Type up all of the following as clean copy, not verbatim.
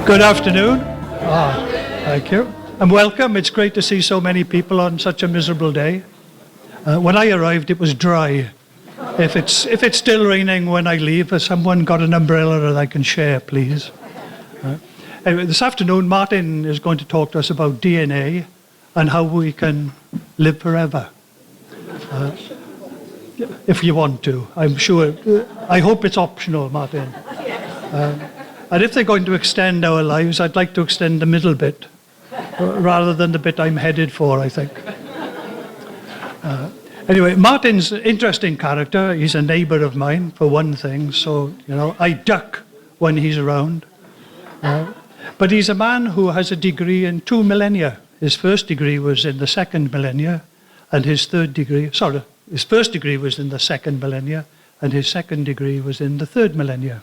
Good afternoon. Thank you. And welcome. It's great to see so many people on such a miserable day. When I arrived, it was dry. If it's still raining when I leave, has someone got an umbrella that I can share, please? Anyway, this afternoon, Martin is going to talk to us about DNA and how we can live forever. If you want to, I'm sure. I hope it's optional, Martin. And if they're going to extend our lives, I'd like to extend the middle bit, rather than the bit I'm headed for, I think. Anyway, Martin's an interesting character. He's a neighbour of mine, for one thing, so, I duck when he's around. But he's a man who has a degree in 2 millennia. His first degree was in the second millennia, and his first degree was in the second millennia, and his second degree was in the third millennia.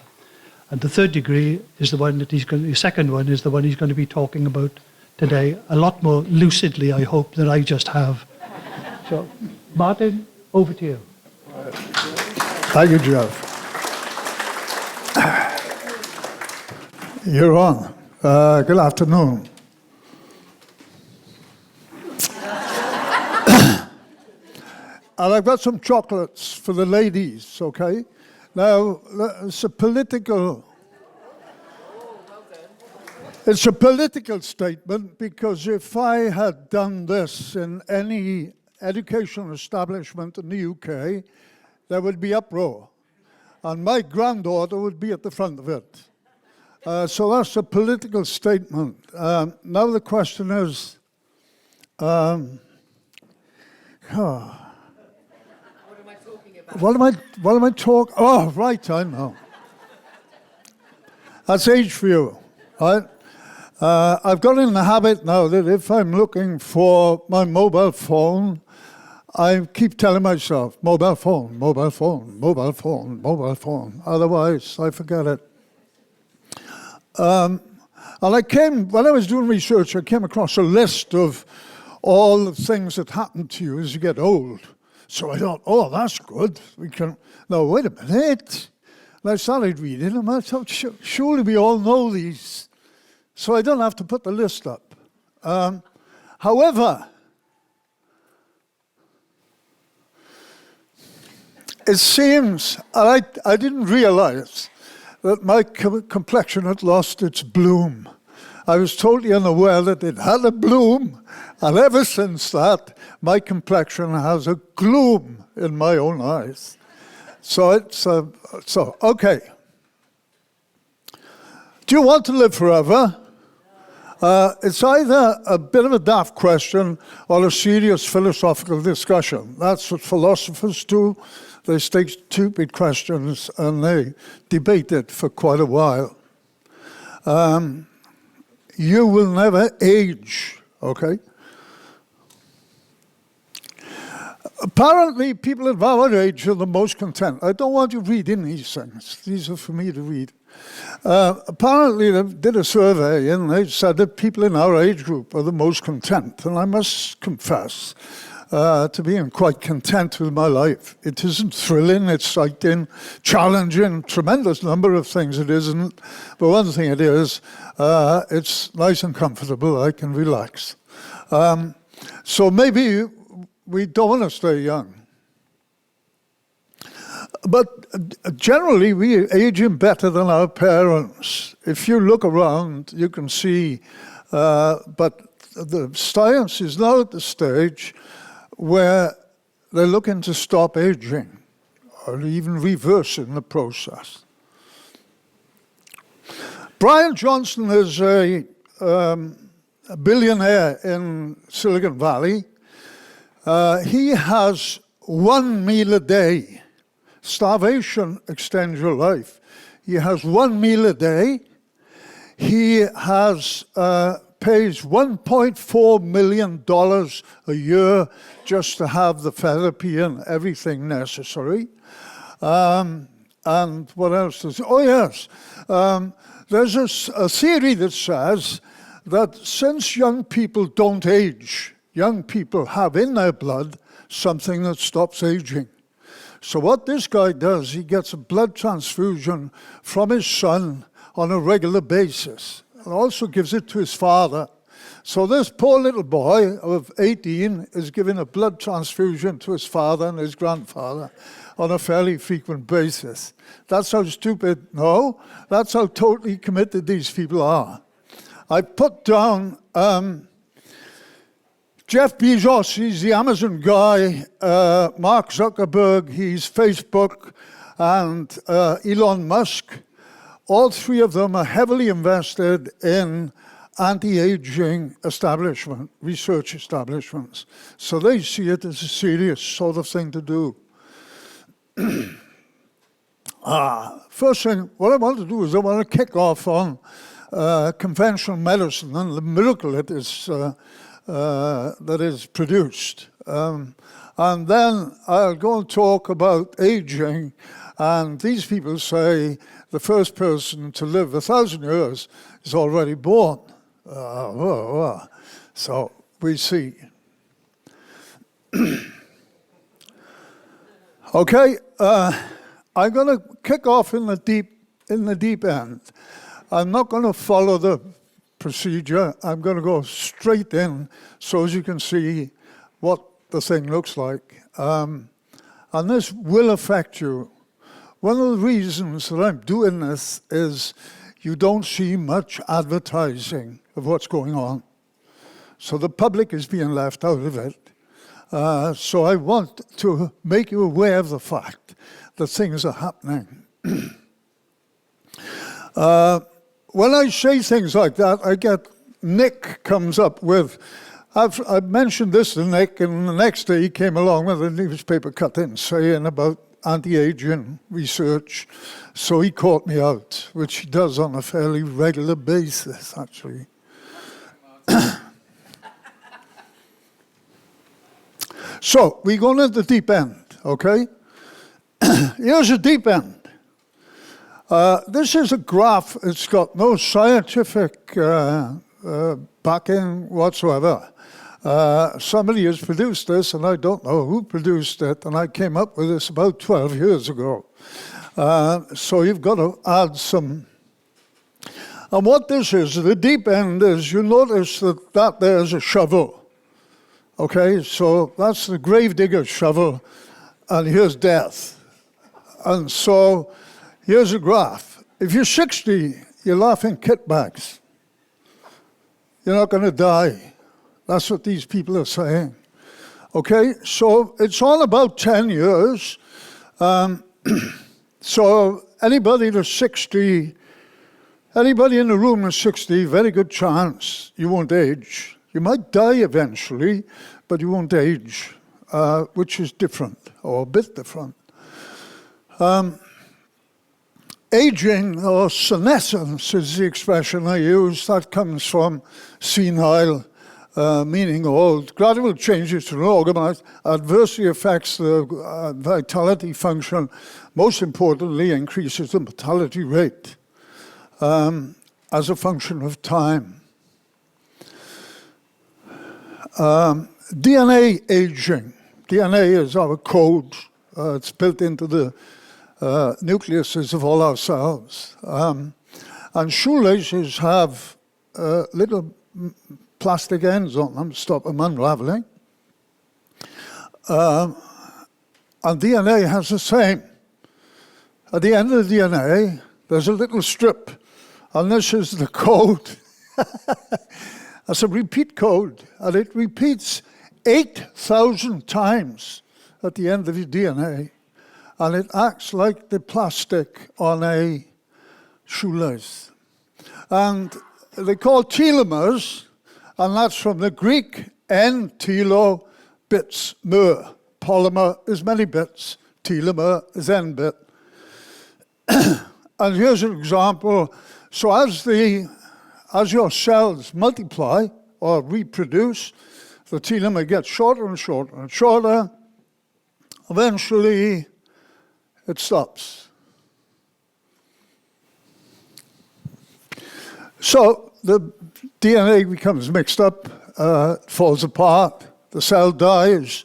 And the third degree is the one that the second one is the one he's going to be talking about today, a lot more lucidly, I hope, than I just have. So, Martin, over to you. Thank you, Jeff. You're on. Good afternoon. And I've got some chocolates for the ladies, okay? Now, it's a political statement, because if I had done this in any educational establishment in the UK, there would be uproar. And my granddaughter would be at the front of it. So that's a political statement. Now the question is, What am I talking? Oh, right, I know. That's age for you, right? I've got in the habit now that if I'm looking for my mobile phone, I keep telling myself, mobile phone, mobile phone, mobile phone, mobile phone. Otherwise, I forget it. And when I was doing research, I came across a list of all the things that happen to you as you get old. So I thought, oh, that's good. No, wait a minute. And I started reading them. I thought, surely we all know these. So I don't have to put the list up. However, it seems, I didn't realize that my complexion had lost its bloom. I was totally unaware that it had a bloom, and ever since that, my complexion has a gloom in my own eyes. So okay. Do you want to live forever? It's either a bit of a daft question or a serious philosophical discussion. That's what philosophers do. They state stupid questions and they debate it for quite a while. You will never age, okay? Apparently, people of our age are the most content. I don't want you reading these things. These are for me to read. Apparently, they did a survey, and they said that people in our age group are the most content. And I must confess to being quite content with my life. It isn't thrilling, exciting, challenging, tremendous number of things it isn't. But one thing it is, it's nice and comfortable. I can relax. So maybe we don't want to stay young. But generally, we are aging better than our parents. If you look around, you can see, but the science is now at the stage where they're looking to stop aging or even reversing the process. Brian Johnson is a billionaire in Silicon Valley. He has 1 meal a day. Starvation extends your life. He has 1 meal a day. He has pays $1.4 million a year just to have the therapy and everything necessary. And what else does? Oh yes, there's a theory that says that since young people don't age, young people have in their blood something that stops aging. So what this guy does, he gets a blood transfusion from his son on a regular basis. and also gives it to his father. So this poor little boy of 18 is giving a blood transfusion to his father and his grandfather on a fairly frequent basis. That's how stupid, no, that's how totally committed these people are. I put down Jeff Bezos, he's the Amazon guy, Mark Zuckerberg, he's Facebook, and Elon Musk. All three of them are heavily invested in anti-aging research establishments. So they see it as a serious sort of thing to do. First thing, what I want to do is I want to kick off on conventional medicine and the miracle that is produced. And then I'll go and talk about aging. And these people say the first person to live 1,000 years is already born. So we see. Okay, I'm going to kick off in the deep end. I'm not going to follow the procedure. I'm going to go straight in so as you can see what the thing looks like. And this will affect you. One of the reasons that I'm doing this is you don't see much advertising of what's going on. So the public is being left out of it. So I want to make you aware of the fact that things are happening. When I say things like that, I get Nick comes up with, I've mentioned this to Nick, and the next day he came along with a newspaper cutting saying about anti-aging research. So he caught me out, which he does on a fairly regular basis, actually. So we go into the deep end, okay? Here's a deep end. This is a graph. It's got no scientific backing whatsoever. Somebody has produced this, and I don't know who produced it, and I came up with this about 12 years ago. So you've got to add some. And what this is, the deep end is, you notice that there's a shovel. Okay, so that's the gravedigger's shovel, and here's death. And so here's a graph. If you're 60, you're laughing kitbags. You're not going to die. That's what these people are saying. Okay, so it's all about 10 years. So anybody that's 60, anybody in the room is 60, very good chance you won't age. You might die eventually, but you won't age, which is different, or a bit different. Aging, or senescence, is the expression I use. That comes from senile, meaning old. Gradual changes to an organ adversely affects the vitality function. Most importantly, increases the mortality rate as a function of time. DNA aging. DNA is our code. It's built into the nucleuses of all our cells. And shoelaces have little plastic ends on them to stop them unraveling. And DNA has the same. At the end of the DNA, there's a little strip, and this is the code. That's a repeat code, and it repeats 8,000 times at the end of your DNA, and it acts like the plastic on a shoelace. And they call telomeres, and that's from the Greek en telo bits mer. Polymer is many bits, telomere is n bit. And here's an example. So as your cells multiply or reproduce, the telomere gets shorter and shorter and shorter. Eventually, it stops. So the DNA becomes mixed up, falls apart, the cell dies,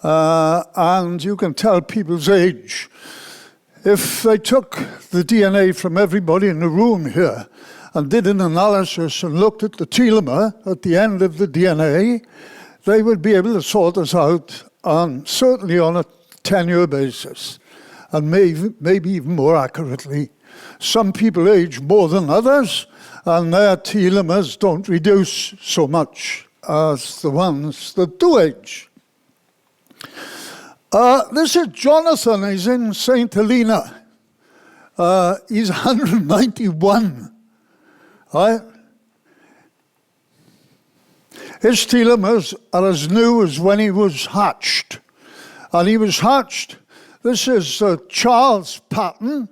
and you can tell people's age. If they took the DNA from everybody in the room here and did an analysis and looked at the telomere at the end of the DNA, they would be able to sort us out, certainly on a 10-year basis, and maybe even more accurately. Some people age more than others, and their telomeres don't reduce so much as the ones that do age. This is Jonathan. He's in St. Helena. He's 191. Right? His telomeres are as new as when he was hatched. And he was hatched. This is Charles Patten.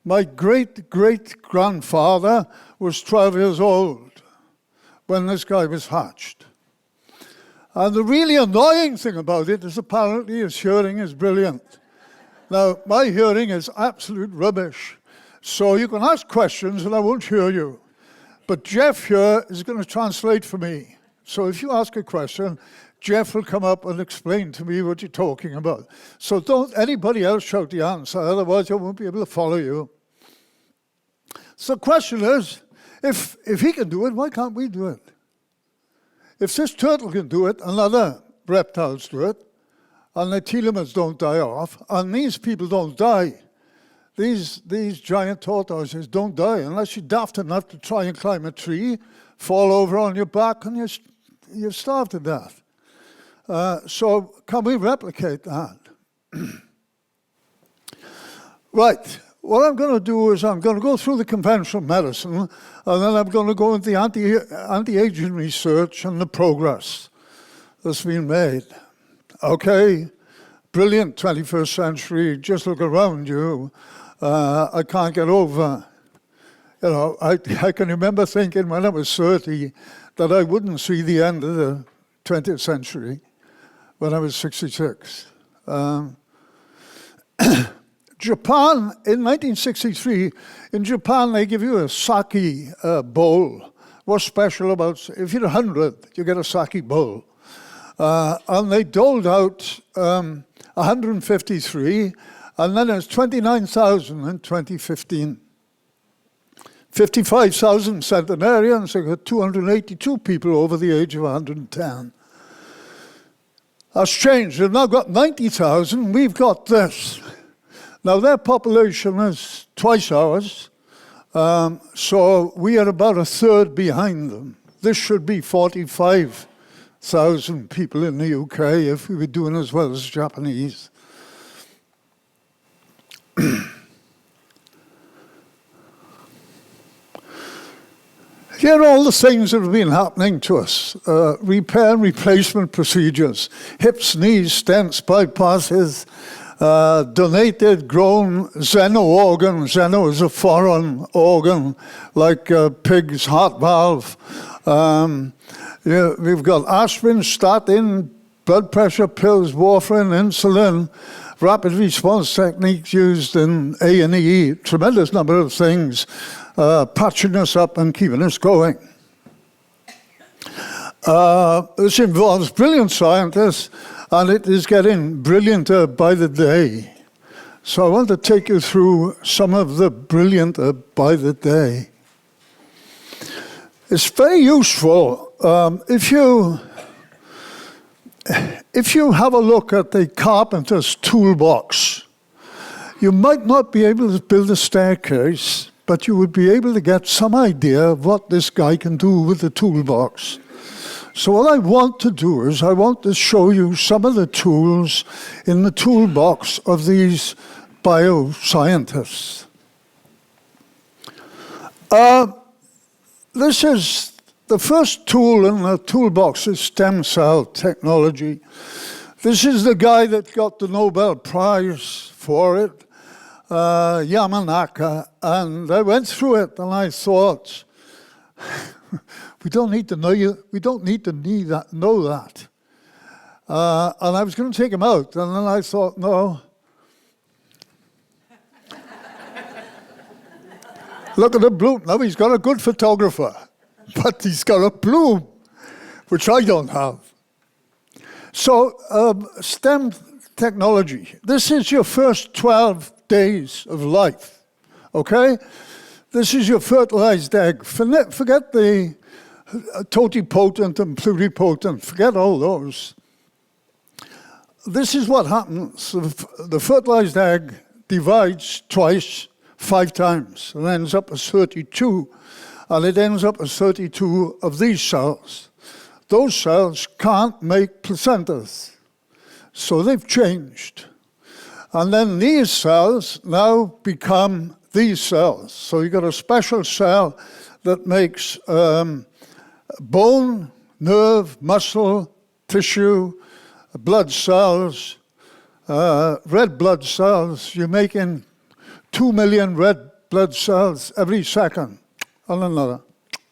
My great-great-grandfather was 12 years old when this guy was hatched. And the really annoying thing about it is apparently his hearing is brilliant. Now, my hearing is absolute rubbish. So you can ask questions and I won't hear you. But Jeff here is going to translate for me. So if you ask a question, Jeff will come up and explain to me what you're talking about. So don't anybody else shout the answer, otherwise I won't be able to follow you. So the question is, if he can do it, why can't we do it? If this turtle can do it, and other reptiles do it, and their telomeres don't die off, and these people don't die, these giant tortoises don't die unless you're daft enough to try and climb a tree, fall over on your back, and you're starved to death. So can we replicate that? Right. What I'm going to do is I'm going to go through the conventional medicine, and then I'm going to go into the anti-aging research and the progress that's been made. Okay, brilliant 21st century, just look around you. I can't get over, I can remember thinking when I was 30 that I wouldn't see the end of the 20th century when I was 66. Japan, in 1963, in Japan, they give you a sake bowl. What's special about, if you're 100, you get a sake bowl. And they doled out 153, and then there's 29,000 in 2015. 55,000 centenarians, they got 282 people over the age of 110. That's changed. They've now got 90,000, we've got this. Now, their population is twice ours, so we are about a third behind them. This should be 45,000 people in the UK if we were doing as well as Japanese. Here are all the things that have been happening to us. Repair and replacement procedures, hips, knees, stents, bypasses, donated, grown xeno organ. Xeno is a foreign organ, like a pig's heart valve. We've got aspirin, statin, blood pressure pills, warfarin, insulin, rapid response techniques used in A&E, tremendous number of things, patching us up and keeping us going. This involves brilliant scientists, and it is getting brillianter by the day. So I want to take you through some of the brillianter by the day. It's very useful if you have a look at the carpenter's toolbox. You might not be able to build a staircase, but you would be able to get some idea of what this guy can do with the toolbox. So what I want to do is I want to show you some of the tools in the toolbox of these bioscientists. This is the first tool in the toolbox is stem cell technology. This is the guy that got the Nobel Prize for it, Yamanaka, and I went through it and I thought, we don't need to know that. And I was going to take him out, and then I thought, no. Look at the bloom. Now he's got a good photographer, but he's got a bloom, which I don't have. So STEM technology. This is your first 12 days of life, okay? This is your fertilized egg. Forget the totipotent and pluripotent. Forget all those. This is what happens. The fertilized egg divides twice, 5 times, and ends up as 32. And it ends up as 32 of these cells. Those cells can't make placentas. So they've changed. And then these cells now become these cells. So you've got a special cell that makes bone, nerve, muscle, tissue, blood cells, red blood cells. You're making 2 million red blood cells every second, and another,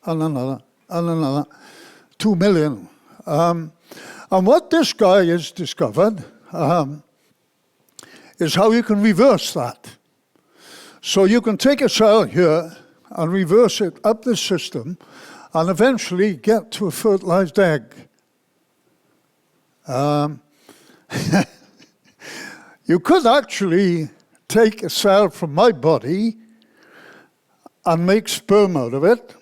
and another, and another. 2 million. And what this guy has discovered is how you can reverse that. So you can take a cell here and reverse it up the system and eventually get to a fertilized egg. You could actually take a cell from my body and make sperm out of it,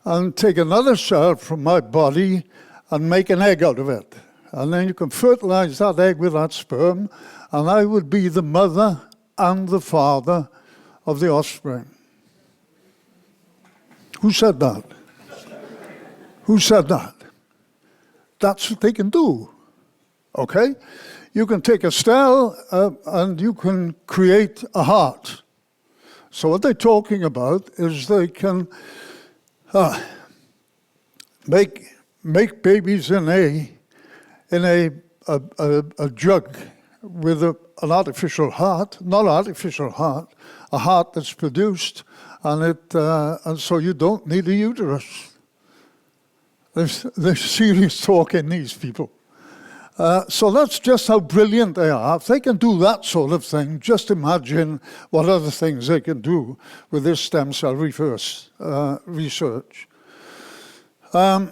and take another cell from my body and make an egg out of it. And then you can fertilize that egg with that sperm, and I would be the mother and the father of the offspring. Who said that? Who said that? That's what they can do. Okay? You can take a cell and you can create a heart. So what they're talking about is they can make babies in a jug with an artificial heart, not artificial heart, a heart that's produced, and so you don't need a uterus. There's serious talk in these people. So that's just how brilliant they are. If they can do that sort of thing, just imagine what other things they can do with this stem cell research. There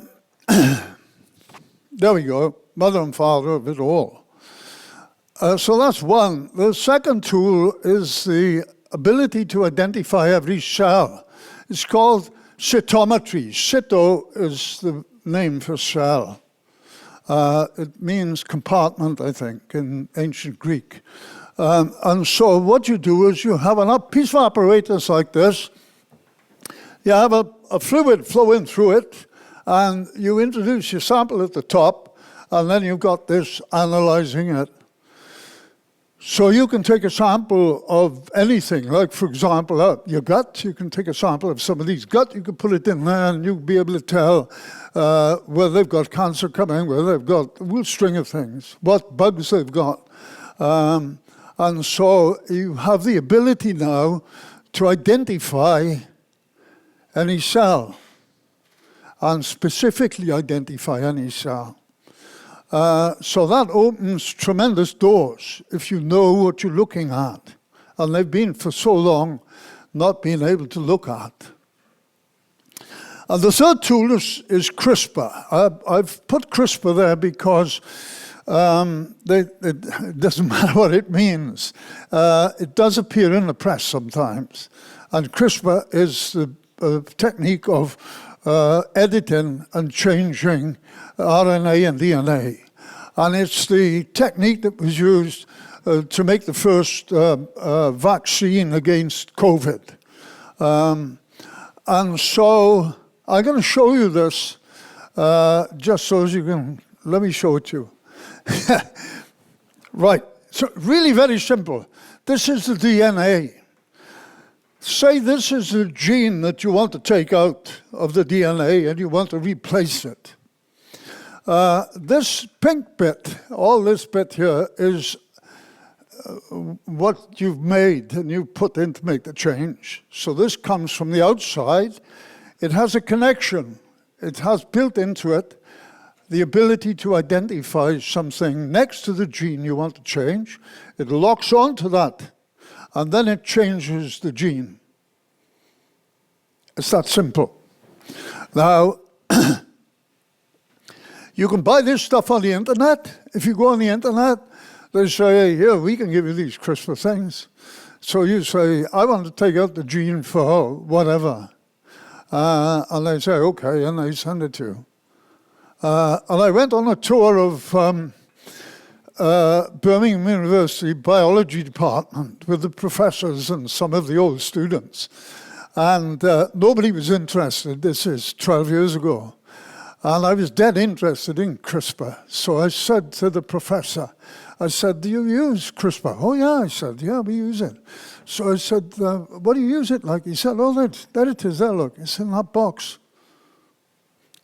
we go, mother and father of it all. So that's one. The second tool is the ability to identify every cell. It's called cytometry. Cyto is the name for cell. It means compartment, I think, in ancient Greek. And so what you do is you have a piece of apparatus like this. You have a fluid flowing through it, and you introduce your sample at the top, and then you've got this analyzing it. So you can take a sample of anything, like, for example, your gut. You can take a sample of somebody's gut, you can put it in there, and you'll be able to tell whether they've got cancer coming, whether they've got a whole string of things, what bugs they've got. And so you have the ability now to identify any cell, and specifically identify any cell. So that opens tremendous doors if you know what you're looking at. And they've been for so long not being able to look at. And the third tool is CRISPR. I've put CRISPR there because it doesn't matter what it means. It does appear in the press sometimes. And CRISPR is the technique of editing and changing RNA and DNA. And it's the technique that was used to make the first vaccine against COVID. And so I'm going to show you this just so as you can, let me show it to you. Right, so really very simple. This is the DNA. Say this is the gene that you want to take out of the DNA and you want to replace it. This pink bit, all this bit here, is what you've made and you put in to make the change. So this comes from the outside. It has a connection. It has built into it the ability to identify something next to the gene you want to change. It locks onto that, and then it changes the gene. It's that simple. Now, you can buy this stuff on the internet. If you go on the internet, they say, here, we can give you these CRISPR things. So you say, I want to take out the gene for whatever. And they say, okay, and they send it to you. And I went on a tour of Birmingham University biology department with the professors and some of the old students. And nobody was interested. This is 12 years ago. And I was dead interested in CRISPR. So I said to the professor, I said, do you use CRISPR? Oh, yeah, I said, yeah, we use it. So I said, what do you use it like? He said, oh, there it is, there, look. It's in that box.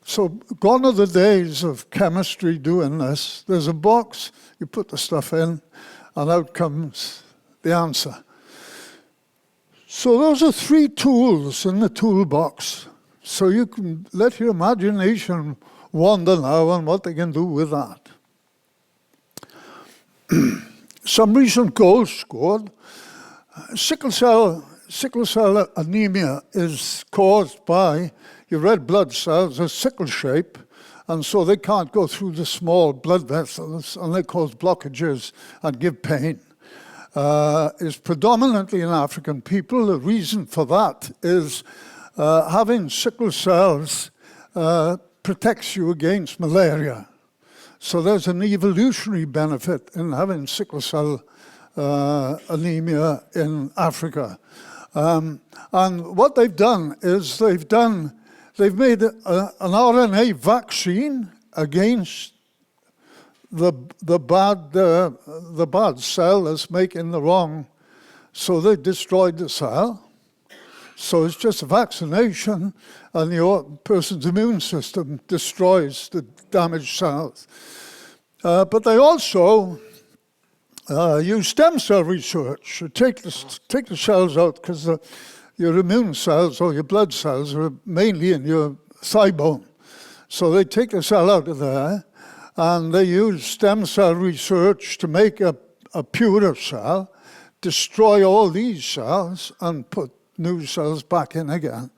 So gone are the days of chemistry doing this. There's a box, you put the stuff in, and out comes the answer. So those are 3 tools in the toolbox. So you can let your imagination wander now on what they can do with that. Some recent goals scored. Sickle cell anemia is caused by your red blood cells are sickle shape, and so they can't go through the small blood vessels, and they cause blockages and give pain. Is predominantly in African people. The reason for that is having sickle cells protects you against malaria. So there's an evolutionary benefit in having sickle cell anemia in Africa. And what they've done is they've made an RNA vaccine against the bad cell that's making the wrong. So they destroyed the cell. So it's just a vaccination, and your person's immune system destroys the damaged cells. But they also use stem cell research. You take the cells out because your immune cells or your blood cells are mainly in your thigh bone. So they take the cell out of there, and they use stem cell research to make a purer cell, destroy all these cells, and put new cells back in again.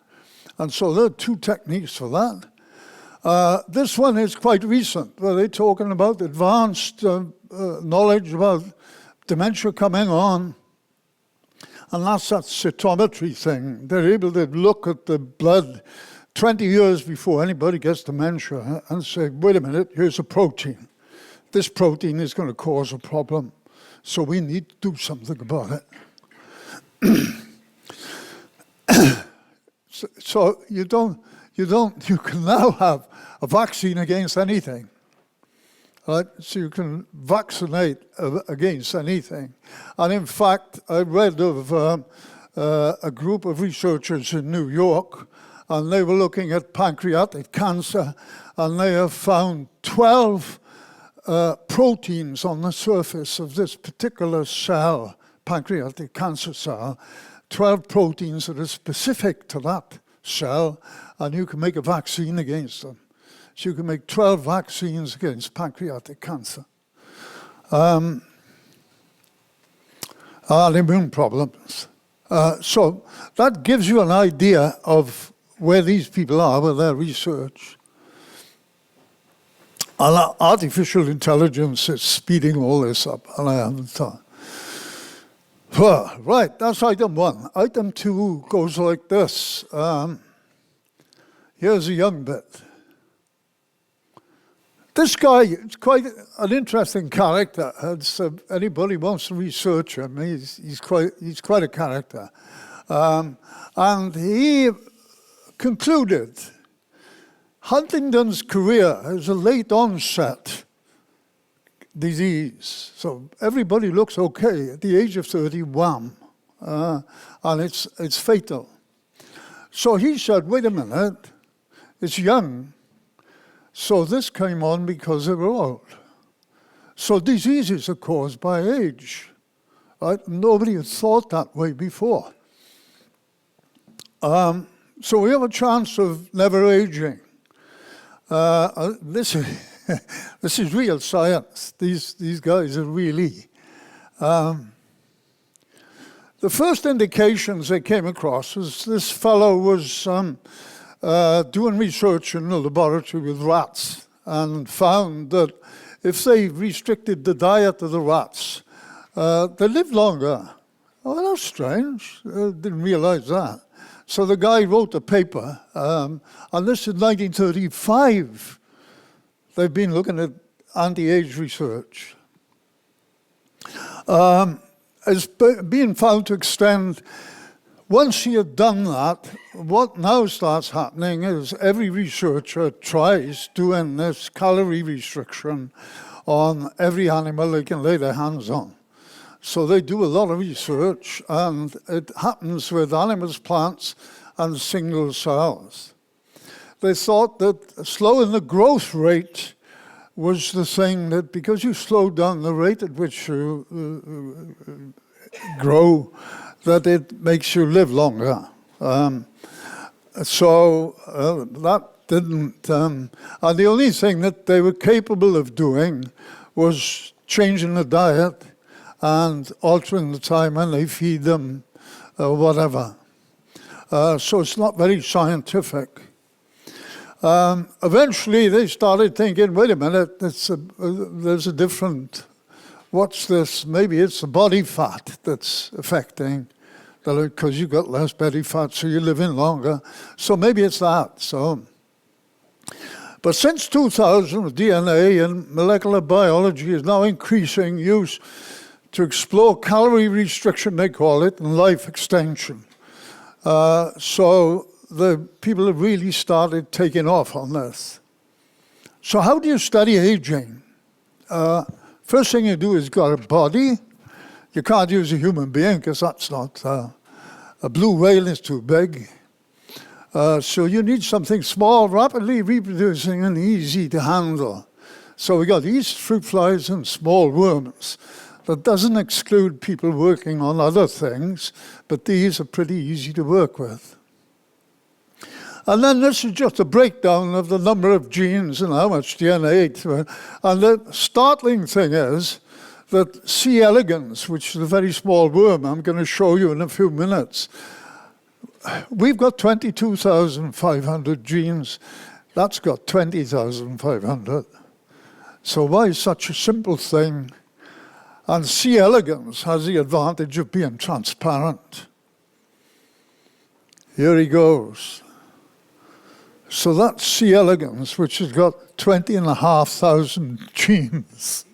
And so there are 2 techniques for that. This one is quite recent, where they're talking about advanced knowledge about dementia coming on. And that's that cytometry thing. They're able to look at the blood 20 years before anybody gets dementia and say, wait a minute, here's a protein. This protein is going to cause a problem, so we need to do something about it. So you can now have a vaccine against anything. Right? So you can vaccinate against anything. And in fact, I read of a group of researchers in New York, and they were looking at pancreatic cancer, and they have found 12 proteins on the surface of this particular cell, pancreatic cancer cell, 12 proteins that are specific to that cell, and you can make a vaccine against them. So you can make 12 vaccines against pancreatic cancer. And immune problems. So that gives you an idea of where these people are with their research. And artificial intelligence is speeding all this up, and I haven't thought. Well, right, that's item 1. Item 2 goes like this. Here's a young bit. This guy is quite an interesting character. Anybody wants to research him, he's quite a character. And he concluded Huntington's career is a late onset disease. So everybody looks okay at the age of 30, wham, and it's fatal. So he said, wait a minute, it's young. So this came on because they were old. So diseases are caused by age. Right? Nobody had thought that way before. So we have a chance of never aging. This is real science. These guys are really. The first indications they came across was this fellow was doing research in a laboratory with rats and found that if they restricted the diet of the rats, they lived longer. Oh, that's strange. Didn't realize that. So the guy wrote a paper, and this is 1935. They've been looking at anti-age research. It's been found to extend. Once you have done that, what now starts happening is every researcher tries doing this calorie restriction on every animal they can lay their hands on. So they do a lot of research, and it happens with animals, plants, and single cells. They thought that slowing the growth rate was the thing that, because you slow down the rate at which you grow, that it makes you live longer. So that didn't, and the only thing that they were capable of doing was changing the diet and altering the time when they feed them, whatever. So it's not very scientific. Eventually they started thinking, wait a minute, there's a different, what's this? Maybe it's the body fat that's affecting, because you've got less belly fat, so you're living longer. So maybe it's that. But since 2000, DNA and molecular biology is now increasing use to explore calorie restriction, they call it, and life extension. So the people have really started taking off on this. So how do you study aging? First thing you do is got a body. You can't use a human being because that's not, a blue whale is too big. So you need something small, rapidly reproducing and easy to handle. So we got yeast, fruit flies, and small worms. That doesn't exclude people working on other things, but these are pretty easy to work with. And then this is just a breakdown of the number of genes and how much DNA to it. And the startling thing is that C. elegans, which is a very small worm I'm going to show you in a few minutes, we've got 22,500 genes. That's got 20,500. So why such a simple thing? And C. elegans has the advantage of being transparent. Here he goes. So that's C. elegans, which has got 20,500 genes.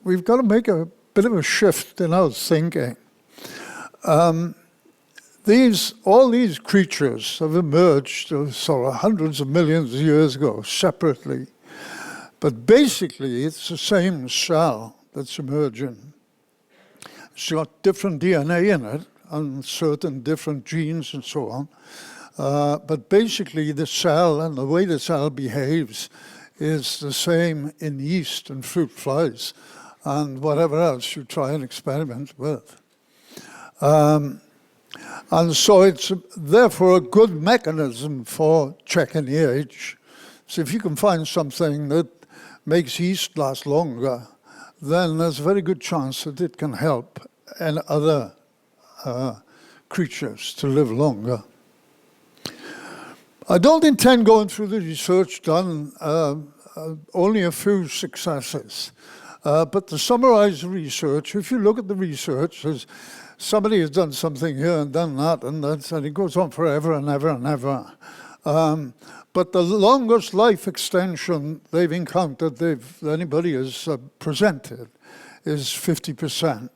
We've got to make a bit of a shift in our thinking. All these creatures have emerged sort of hundreds of millions of years ago, separately. But basically, it's the same cell that's emerging. It's got different DNA in it, and certain different genes and so on. But basically, the cell and the way the cell behaves is the same in yeast and fruit flies and whatever else you try and experiment with. And so it's therefore a good mechanism for checking the age. So if you can find something that makes yeast last longer, then there's a very good chance that it can help and other creatures to live longer. I don't intend going through the research done, only a few successes. But to summarize the research, if you look at the research, somebody has done something here and done that, and it goes on forever and ever and ever. But the longest life extension they've encountered, anybody has presented, is 50%,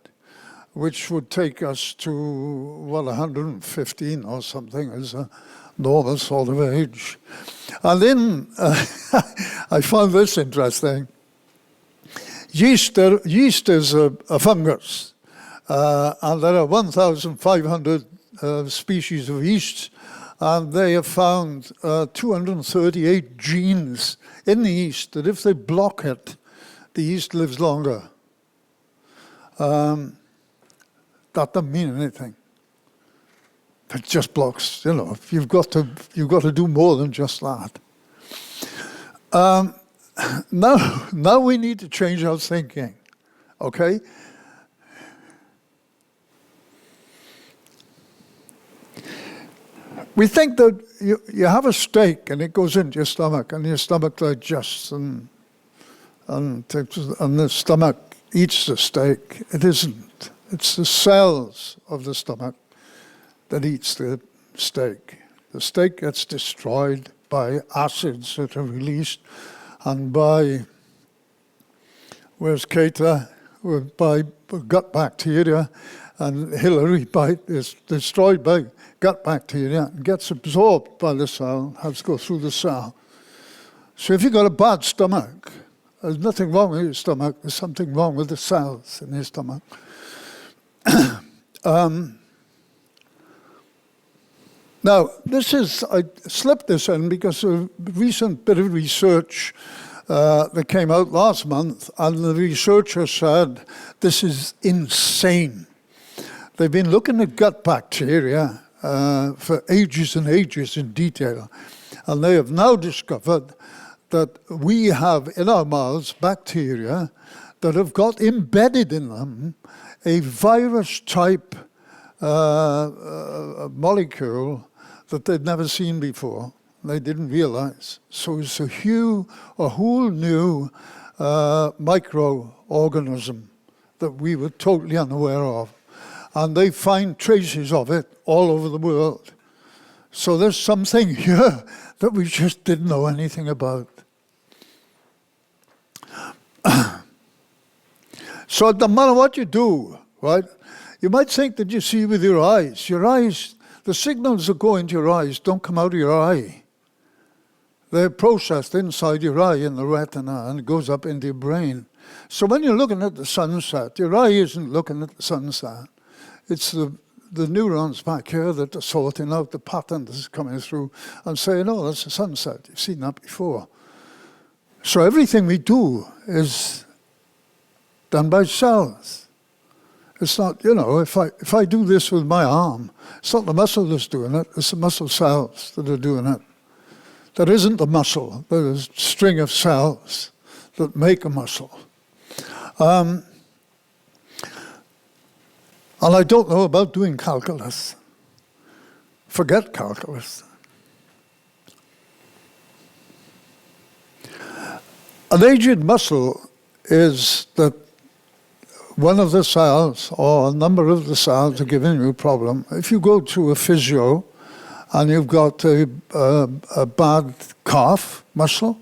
which would take us to, 115 or something as a normal sort of age. And then I found this interesting. Yeast is a fungus, and there are 1,500 species of yeast, and they have found 238 genes in the yeast that if they block it, the yeast lives longer. That doesn't mean anything. It just blocks, you've got to do more than just that. Now we need to change our thinking, okay? We think that you have a steak and it goes into your stomach and your stomach digests and and the stomach eats the steak. It isn't. It's the cells of the stomach that eats the steak. The steak gets destroyed by acids that are released and by, where's Keita, by gut bacteria, and Hillary is destroyed by gut bacteria and gets absorbed by the cell, has to go through the cell. So if you've got a bad stomach, there's nothing wrong with your stomach, there's something wrong with the cells in your stomach. Now, I slipped this in because of a recent bit of research that came out last month, and the researcher said, this is insane. They've been looking at gut bacteria for ages and ages in detail, and they have now discovered that we have in our mouths bacteria that have got embedded in them a virus-type molecule that they'd never seen before. They didn't realize. So it's a whole new microorganism that we were totally unaware of. And they find traces of it all over the world. So there's something here that we just didn't know anything about. So no matter what you do, right, you might think that you see with your eyes. Your eyes, the signals that go into your eyes don't come out of your eye. They're processed inside your eye in the retina, and it goes up into your brain. So when you're looking at the sunset, your eye isn't looking at the sunset. It's the neurons back here that are sorting out the pattern that's coming through and saying, oh, that's a sunset. You've seen that before. So everything we do is done by cells. It's not, if I do this with my arm, it's not the muscle that's doing it, it's the muscle cells that are doing it. There isn't a muscle, there's a string of cells that make a muscle. And I don't know about doing calculus. Forget calculus. An aged muscle is that one of the cells or a number of the cells are giving you a problem. If you go to a physio and you've got a bad calf muscle,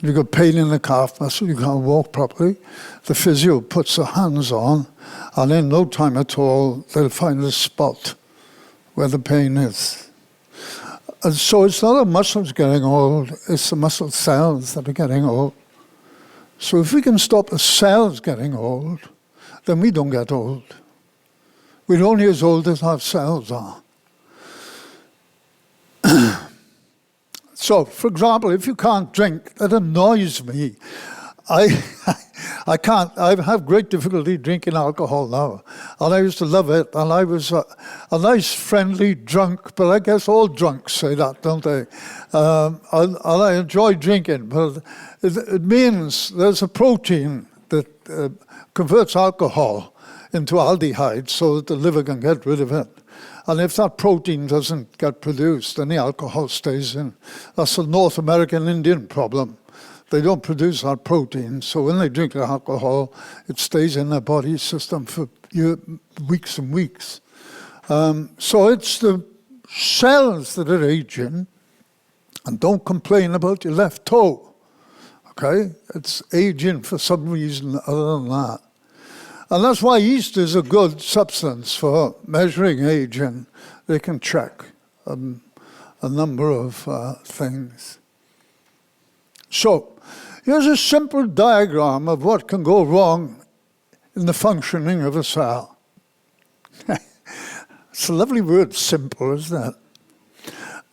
you've got pain in the calf muscle, you can't walk properly, the physio puts their hands on, and in no time at all, they'll find the spot where the pain is. And so it's not the muscles getting old, it's the muscle cells that are getting old. So if we can stop the cells getting old, then we don't get old. We're only as old as our cells are. So, for example, if you can't drink, that annoys me. I have great difficulty drinking alcohol now. And I used to love it. And I was a nice, friendly drunk, but I guess all drunks say that, don't they? And I enjoy drinking, but it means there's a protein that converts alcohol into aldehyde so that the liver can get rid of it. And if that protein doesn't get produced, then the alcohol stays in. That's a North American Indian problem. They don't produce that protein, so when they drink the alcohol, it stays in their body system for weeks and weeks. So it's the cells that are aging, and don't complain about your left toe, okay? It's aging for some reason other than that. And that's why yeast is a good substance for measuring aging. They can check a number of things. So here's a simple diagram of what can go wrong in the functioning of a cell. It's a lovely word, simple, isn't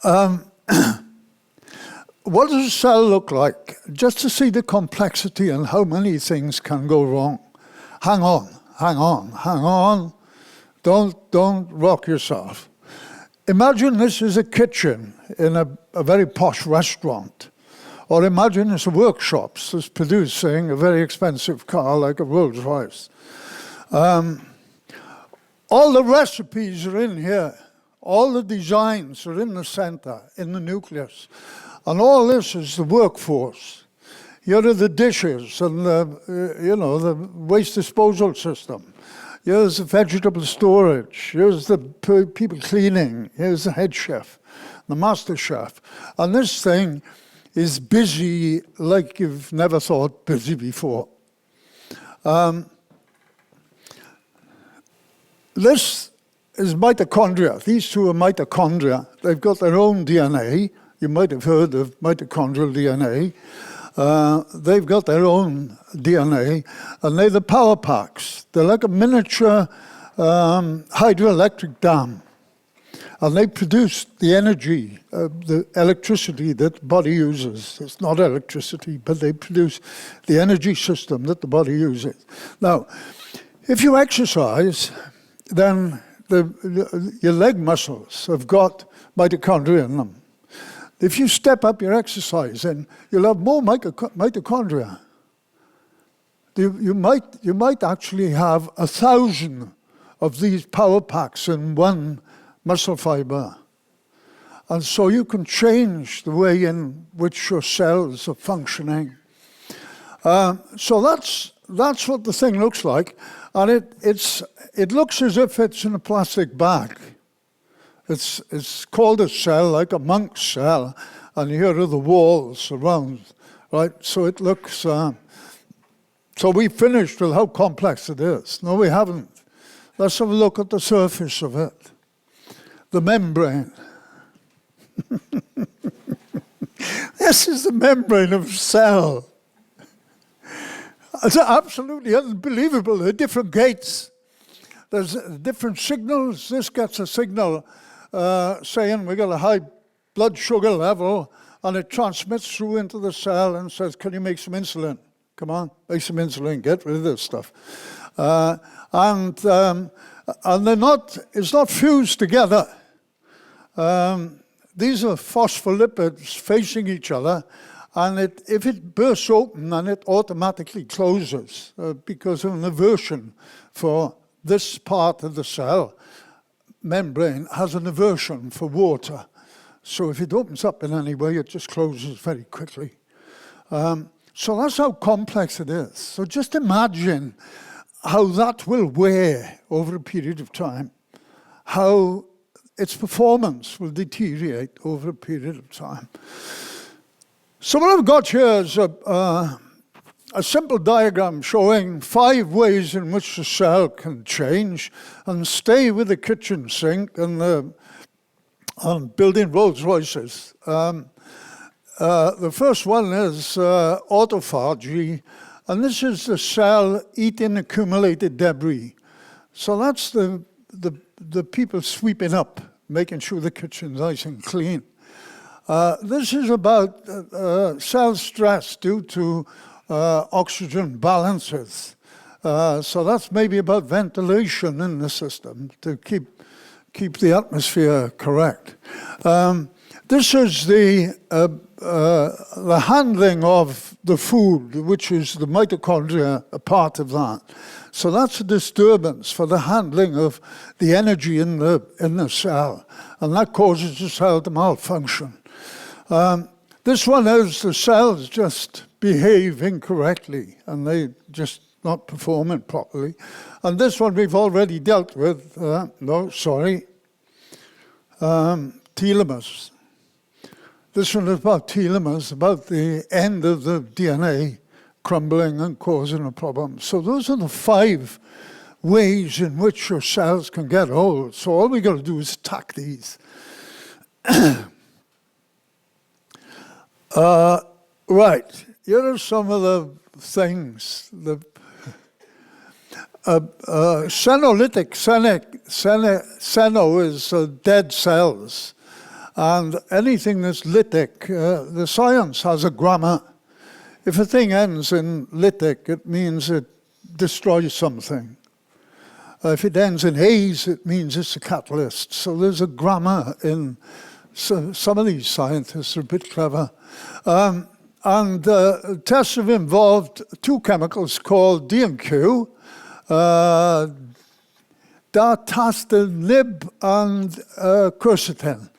it? What does a cell look like? Just to see the complexity and how many things can go wrong. Hang on. Don't rock yourself. Imagine this is a kitchen in a very posh restaurant. Or imagine it's a workshop that's producing a very expensive car like a Rolls Royce. All the recipes are in here. All the designs are in the center, in the nucleus. And all this is the workforce. Here are the dishes and the waste disposal system. Here's the vegetable storage. Here's the people cleaning. Here's the head chef, the master chef. And this thing is busy like you've never thought busy before. This is mitochondria. These two are mitochondria. They've got their own DNA. You might have heard of mitochondrial DNA. They've got their own DNA, and they're the power packs. They're like a miniature hydroelectric dam. And they produce the energy, the electricity that the body uses. It's not electricity, but they produce the energy system that the body uses. Now, if you exercise, then your leg muscles have got mitochondria in them. If you step up your exercising, you'll have more mitochondria. You might actually have 1,000 of these power packs in one muscle fiber. And so you can change the way in which your cells are functioning. So that's what the thing looks like. And it looks as if it's in a plastic bag. It's called a cell, like a monk's cell, and here are the walls around, right? So it looks, so we finished with how complex it is. No, we haven't. Let's have a look at the surface of it. The membrane. This is the membrane of a cell. It's absolutely unbelievable. There are different gates. There's different signals. This gets a signal saying we've got a high blood sugar level, and it transmits through into the cell and says, can you make some insulin? Come on, make some insulin, get rid of this stuff. And they're not, it's not fused together. These are phospholipids facing each other, and if it bursts open, then it automatically closes because of an aversion for this part of the cell. Membrane has an aversion for water. So if it opens up in any way, it just closes very quickly. So that's how complex it is. So just imagine how that will wear over a period of time, how its performance will deteriorate over a period of time. So what I've got here is a simple diagram showing 5 ways in which the cell can change, and stay with the kitchen sink and building Rolls Royces. The first one is autophagy, and this is the cell eating accumulated debris. So that's the people sweeping up, making sure the kitchen's nice and clean. This is about cell stress due to oxygen balances. So that's maybe about ventilation in the system to keep the atmosphere correct. This is the handling of the food, which is the mitochondria, a part of that. So that's a disturbance for the handling of the energy in the cell, and that causes the cell to malfunction. This one is the cells just behave incorrectly, and they just not performing properly. And this one we've already dealt with. Telomeres. This one is about telomeres, about the end of the DNA crumbling and causing a problem. So those are the 5 ways in which your cells can get old. So all we got to do is attack these. Right, here are some of the things. Senolytic, seno is dead cells. And anything that's lytic, the science has a grammar. If a thing ends in lytic, it means it destroys something. If it ends in ase, it means it's a catalyst. So there's a grammar in some of these scientists are a bit clever. Tests have involved 2 chemicals called D and Q, datastinib and quercetin.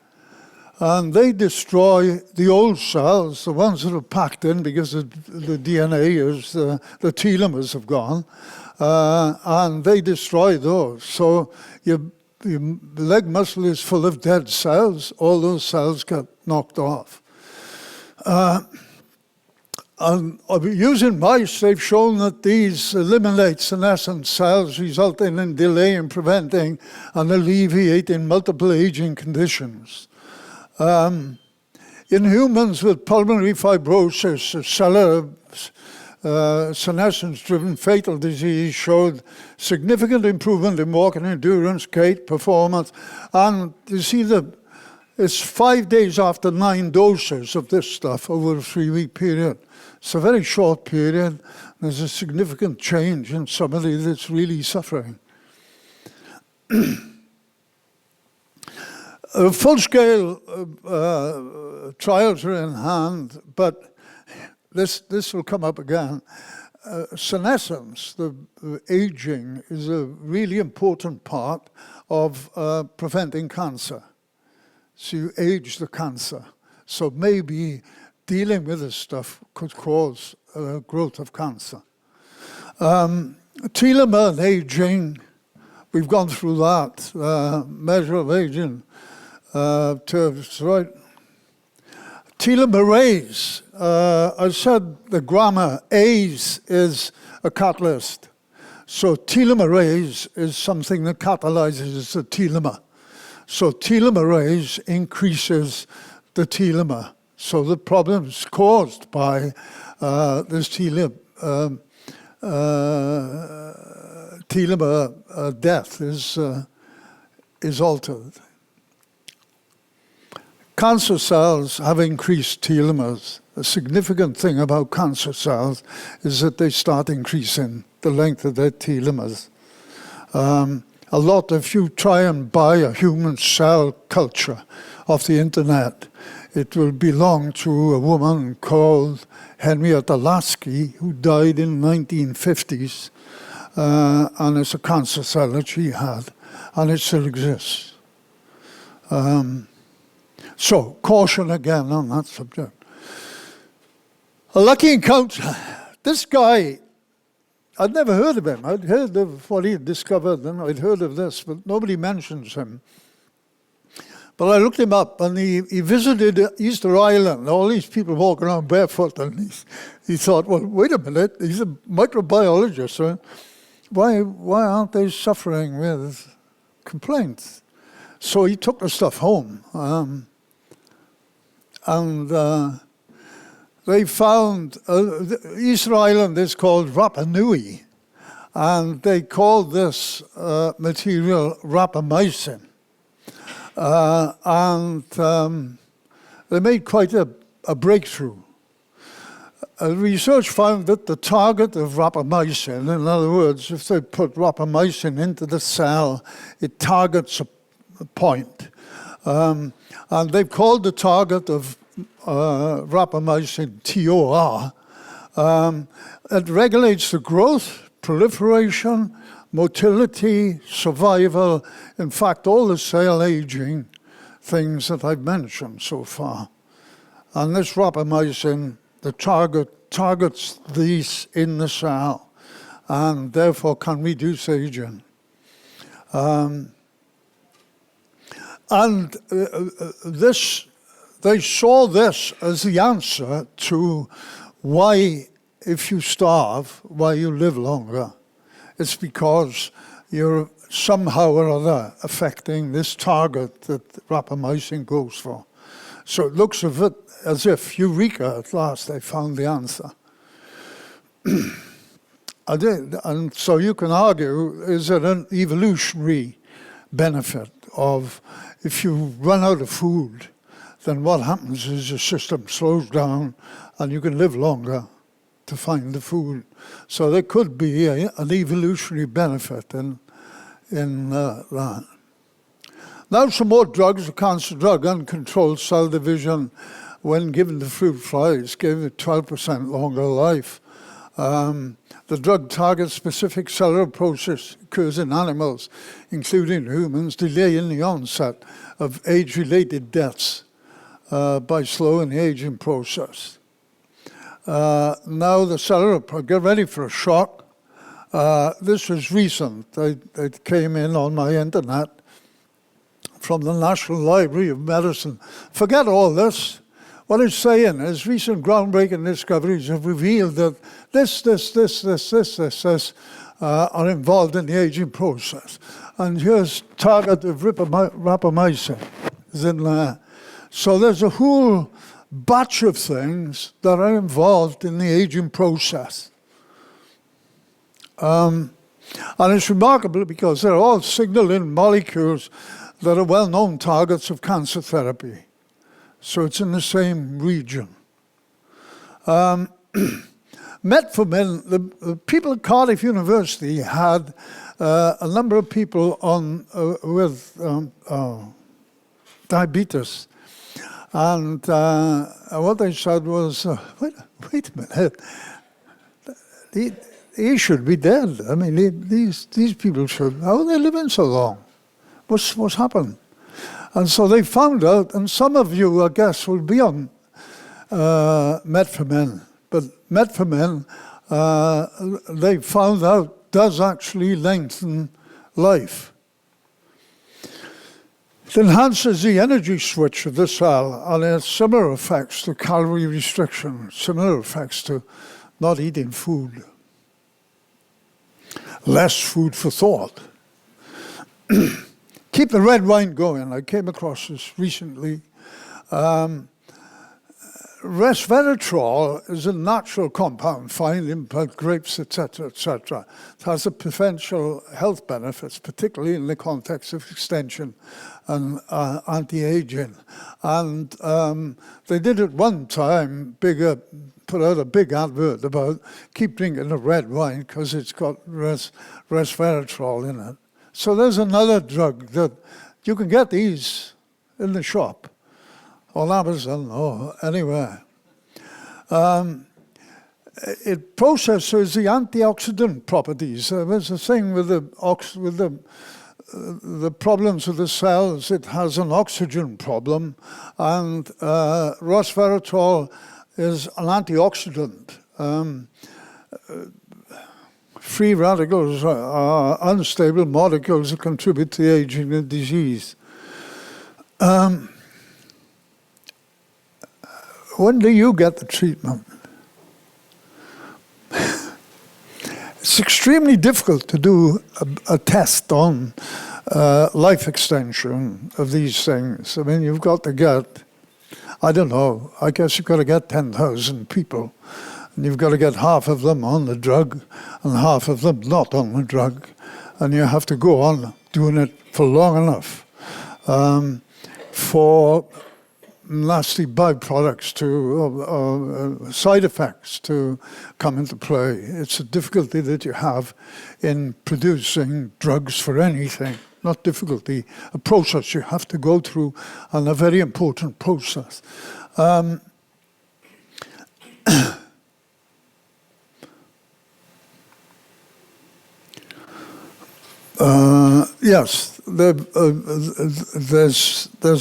And they destroy the old cells, the ones that are packed in because the DNA is, the telomeres have gone, and they destroy those. So your leg muscle is full of dead cells. All those cells get knocked off. And using mice, they've shown that these eliminate senescent cells, resulting in delaying, preventing, and alleviating multiple aging conditions. In humans with pulmonary fibrosis, a cellular senescence-driven fatal disease showed significant improvement in walking endurance, gait, performance, and you see it's 5 days after 9 doses of this stuff over a 3-week period. It's a very short period. There's a significant change in somebody that's really suffering. Full-scale trials are in hand, but this will come up again. Senescence, the aging, is a really important part of preventing cancer. So you age the cancer. So maybe dealing with this stuff could cause growth of cancer. Telomere and aging, we've gone through that. Measure of aging terms, right? Telomerase, I said the grammar, A's is a catalyst. So telomerase is something that catalyzes the telomere. So telomerase increases the telomere. So the problems caused by this telomere death is altered. Cancer cells have increased telomeres. A significant thing about cancer cells is that they start increasing the length of their telomeres. If you try and buy a human cell culture off the internet, it will belong to a woman called Henrietta Lasky, who died in the 1950s, and it's a cancer cell that she had, and it still exists. So, caution again on that subject. A lucky encounter. This guy, I'd never heard of him. I'd heard of what he had discovered, and I'd heard of this, but nobody mentions him. But I looked him up, and he visited Easter Island. All these people walking around barefoot, and he thought, well, wait a minute, he's a microbiologist. Right? Why aren't they suffering with complaints? So he took the stuff home. They found, Easter Island is called Rapa Nui, and they called this material rapamycin. They made quite a breakthrough. Research found that the target of rapamycin, in other words, if they put rapamycin into the cell, it targets a point. And they've called the target of rapamycin TOR. It regulates the growth, proliferation, motility, survival, in fact, all the cell aging things that I've mentioned so far. And this rapamycin, the targets these in the cell and therefore can reduce aging. They saw this as the answer to why, if you starve, why you live longer. It's because you're somehow or other affecting this target that rapamycin goes for. So it looks as if, eureka, at last they found the answer. And so you can argue, is it an evolutionary benefit of, if you run out of food, then what happens is your system slows down and you can live longer to find the food. So there could be an evolutionary benefit in that. Now some more drugs. A cancer drug, uncontrolled cell division, when given to fruit flies, gave it 12% longer life. The drug targets specific cellular process occurs in animals, including humans, delaying the onset of age-related deaths by slowing the aging process. Now the cellular, get ready for a shock. This was recent. It came in on my internet from the National Library of Medicine. Forget all this. What it's saying is recent groundbreaking discoveries have revealed that this are involved in the aging process. And here's target of rapamycin is in there. So there's a whole batch of things that are involved in the aging process. And it's remarkable because they're all signaling molecules that are well-known targets of cancer therapy. So it's in the same region. Metformin, the people at Cardiff University had a number of people on with diabetes. And what they said was, wait a minute, he should be dead. I mean, these people should, how are they living so long? What's happened? And so they found out, and some of you, I guess, will be on metformin. But metformin, they found out, does actually lengthen life. It enhances the energy switch of the cell, and it has similar effects to calorie restriction, similar effects to not eating food. Less food for thought. Keep the red wine going. I came across this recently. Resveratrol is a natural compound found in blood, grapes, etc., etc. It has a potential health benefits, particularly in the context of extension and anti-aging. And they did at one time put out a big advert about keep drinking the red wine because it's got resveratrol in it. So there's another drug that you can get these in the shop, on Amazon or anywhere. It processes the antioxidant properties. There's a thing with the problems with the cells. It has an oxygen problem, and resveratrol is an antioxidant. Free radicals are unstable molecules that contribute to aging and disease. When do you get the treatment? It's extremely difficult to do a test on life extension of these things. I mean, you've got to get, I don't know, I guess you've got to get 10,000 people. And you've got to get half of them on the drug and half of them not on the drug. And you have to go on doing it for long enough for nasty byproducts to side effects to come into play. It's a difficulty that you have in producing drugs for anything. Not difficulty, a process you have to go through, and a very important process. Yes, there's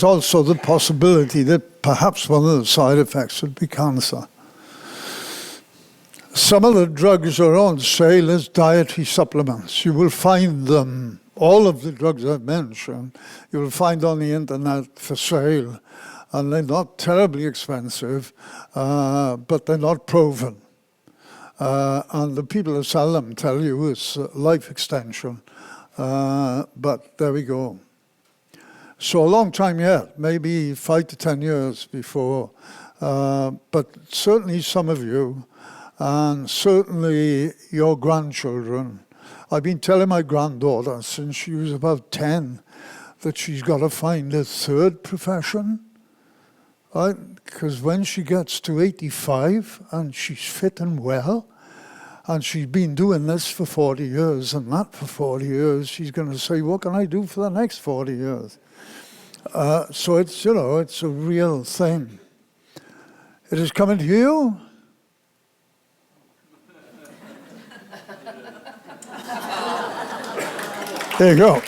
also the possibility that perhaps one of the side effects would be cancer. Some of the drugs are on sale as dietary supplements. You will find them, all of the drugs I've mentioned, you will find on the internet for sale. And they're not terribly expensive, but they're not proven. And the people who sell them tell you it's life extension. But there we go. So a long time yet, maybe 5 to 10 years before. But certainly some of you, and certainly your grandchildren. I've been telling my granddaughter since she was about 10 that she's got to find a third profession. Right? Because when she gets to 85 and she's fit and well, and she's been doing this for 40 years and that for 40 years, she's going to say, what can I do for the next 40 years? So it's, you know, it's a real thing. It is coming to you. There you go.